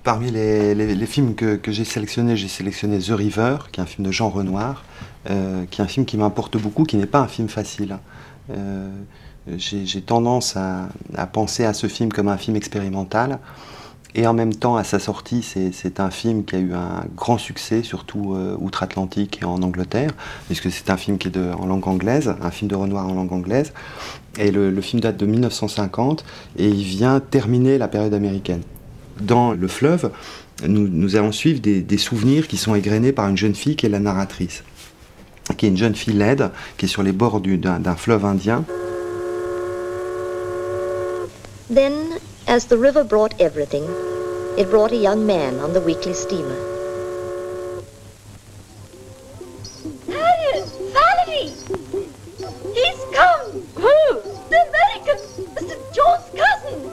Parmi les films que j'ai sélectionné The River, qui est un film de Jean Renoir, qui est un film qui m'importe beaucoup, qui n'est pas un film facile. J'ai tendance à penser à ce film comme un film expérimental, et en même temps, à sa sortie, c'est un film qui a eu un grand succès, surtout outre-Atlantique et en Angleterre, puisque c'est un film qui est en langue anglaise, un film de Renoir en langue anglaise, et le film date de 1950, et il vient terminer la période américaine. Dans le fleuve, nous allons suivre des souvenirs qui sont égrenés par une jeune fille qui est la narratrice, qui est une jeune fille laide, qui est sur les bords d'un fleuve indien. Then, as the river brought everything, it brought a young man on the weekly steamer. Harriet! Valerie! He's come! Who? The American! Mr. Joe's cousin!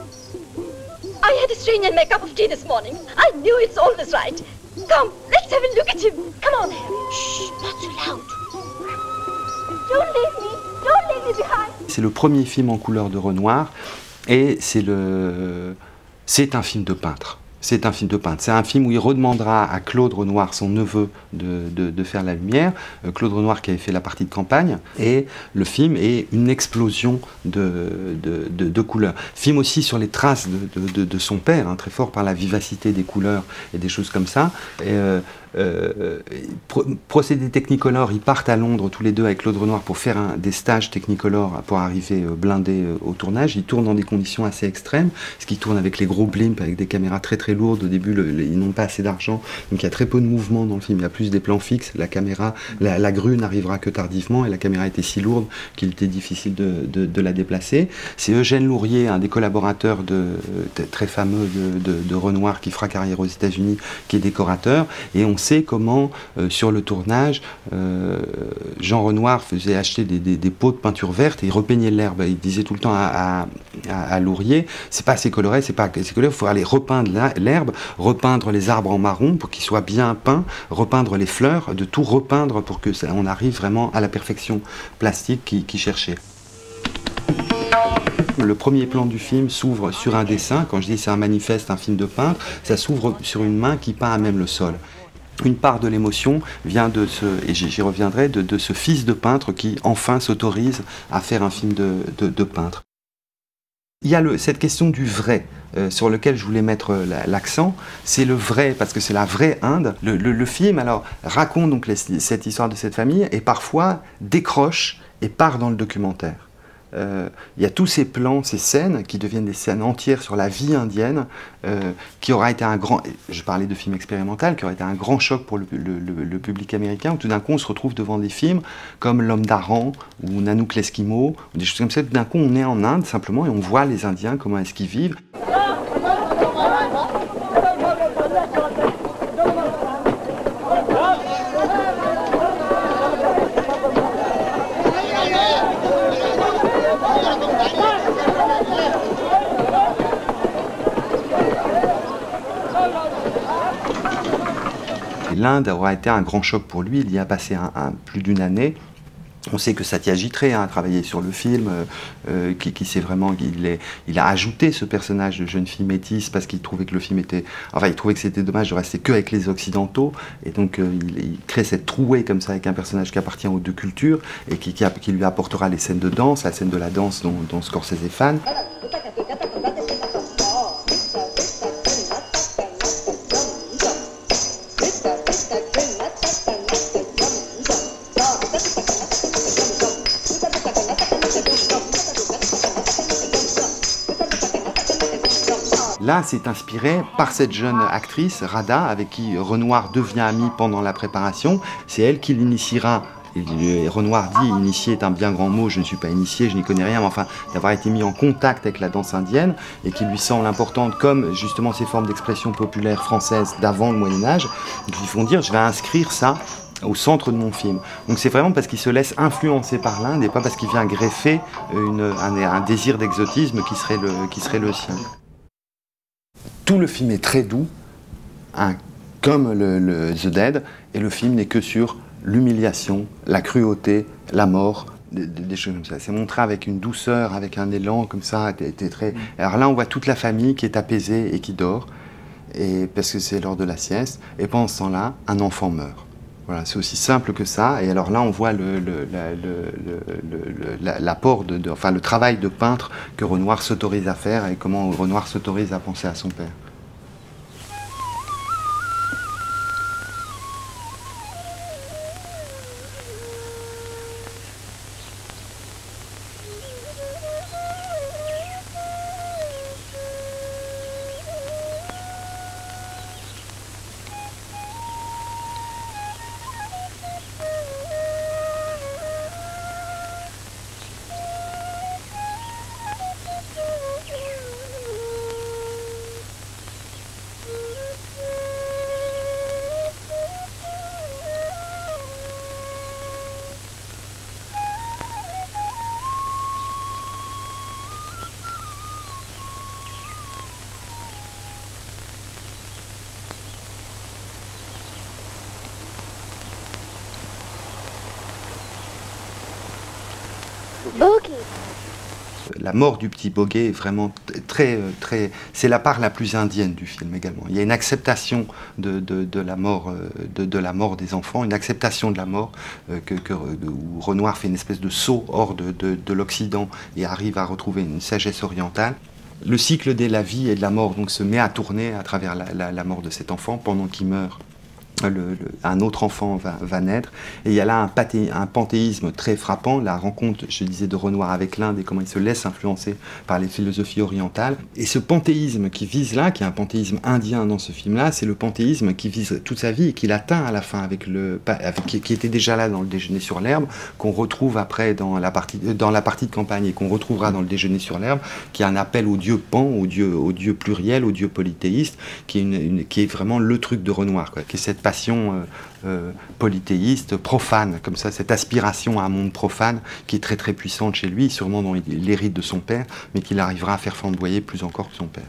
I had a stranger in my cup of tea this morning. I knew it's all this right. Come, let's have a look at him. Come on, Harriet. Shh, not so loud. Don't leave me. Don't leave me behind. C'est le premier film en couleur de Renoir, et c'est un film de peintre. C'est un film de peintre. C'est un film où il redemandera à Claude Renoir, son neveu, de faire la lumière. Claude Renoir qui avait fait la partie de campagne. Et le film est une explosion de couleurs. Film aussi sur les traces de son père, hein, très fort par la vivacité des couleurs et des choses comme ça. Procédé Technicolor, ils partent à Londres tous les deux avec Claude Renoir pour faire des stages Technicolor pour arriver blindés au tournage. Ils tournent dans des conditions assez extrêmes, parce qu'ils tournent avec les gros blimps, avec des caméras très très lourdes. Au début, ils n'ont pas assez d'argent, donc il y a très peu de mouvement dans le film. Il y a plus des plans fixes. La caméra, la grue n'arrivera que tardivement, et la caméra était si lourde qu'il était difficile de la déplacer. C'est Eugène Lourier, un des collaborateurs très fameux de Renoir, qui fera carrière aux États-Unis, qui est décorateur, et on sait comment, sur le tournage, Jean Renoir faisait acheter des pots de peinture verte et il repeignait l'herbe. Il disait tout le temps à Lourier, c'est pas assez coloré, il faut aller repeindre l'herbe, repeindre les arbres en marron pour qu'ils soient bien peints, repeindre les fleurs, de tout repeindre pour que on arrive vraiment à la perfection plastique qu'il cherchait. Le premier plan du film s'ouvre sur un dessin. Quand je dis c'est un manifeste, un film de peintre, ça s'ouvre sur une main qui peint à même le sol. Une part de l'émotion vient et j'y reviendrai, de ce fils de peintre qui enfin s'autorise à faire un film de peintre. Il y a cette question du vrai sur lequel je voulais mettre l'accent. C'est le vrai, parce que c'est la vraie Inde. Le film alors raconte donc cette histoire de cette famille et parfois décroche et part dans le documentaire. Il y a tous ces plans, ces scènes qui deviennent des scènes entières sur la vie indienne, qui aura été je parlais de film expérimental, qui aura été un grand choc pour le public américain, où tout d'un coup on se retrouve devant des films comme L'Homme d'Aran ou Nanook l'Esquimau, ou des choses comme ça. Tout d'un coup on est en Inde simplement et on voit les Indiens, comment est-ce qu'ils vivent. L'Inde aura été un grand choc pour lui, il y a passé plus d'une année. On sait que Satyajit Ray a travaillé sur le film, qui s'est vraiment, il a ajouté ce personnage de jeune fille métisse parce qu'il trouvait que le film était, enfin il trouvait que c'était dommage de rester que avec les occidentaux, et donc il crée cette trouée comme ça avec un personnage qui appartient aux deux cultures et qui lui apportera les scènes de danse, la scène de la danse dont Scorsese est fan. Là, c'est inspiré par cette jeune actrice, Radha, avec qui Renoir devient ami pendant la préparation. C'est elle qui l'initiera. Et Renoir dit, initié est un bien grand mot, je ne suis pas initié, je n'y connais rien, mais enfin, d'avoir été mis en contact avec la danse indienne, et qui lui semble importante, comme justement ces formes d'expression populaire française d'avant le Moyen-Âge, qui font dire, je vais inscrire ça au centre de mon film. Donc c'est vraiment parce qu'il se laisse influencer par l'Inde, et pas parce qu'il vient greffer un désir d'exotisme qui serait le sien. Tout le film est très doux, hein, comme The Dead, et le film n'est que sur l'humiliation, la cruauté, la mort, des choses comme ça. C'est montré avec une douceur, avec un élan comme ça. Alors là, on voit toute la famille qui est apaisée et qui dort. et parce que c'est l'heure de la sieste, et pendant ce temps-là, un enfant meurt. Voilà, c'est aussi simple que ça, et alors là on voit l'apport, enfin le travail de peintre que Renoir s'autorise à faire et comment Renoir s'autorise à penser à son père. Bogey. La mort du petit Boguet est vraiment c'est la part la plus indienne du film également. Il y a une acceptation de la mort, de la mort des enfants, une acceptation de la mort où Renoir fait une espèce de saut hors de l'Occident et arrive à retrouver une sagesse orientale. Le cycle de la vie et de la mort donc se met à tourner à travers la mort de cet enfant pendant qu'il meurt. Un autre enfant va naître, et il y a là un panthéisme très frappant, la rencontre, je disais, de Renoir avec l'Inde et comment il se laisse influencer par les philosophies orientales. Et ce panthéisme qui vise là, qui est un panthéisme indien dans ce film-là, c'est le panthéisme qui vise toute sa vie et qu'il atteint à la fin qui était déjà là dans le Déjeuner sur l'herbe, qu'on retrouve après dans la partie de campagne et qu'on retrouvera dans le Déjeuner sur l'herbe, qui est un appel au Dieu pan, au Dieu pluriel, au Dieu polythéiste, qui est vraiment le truc de Renoir, quoi, qui est cette passion polythéiste, profane, comme ça, cette aspiration à un monde profane qui est très très puissante chez lui, sûrement dont il hérite de son père, mais qu'il arrivera à faire flamboyer plus encore que son père.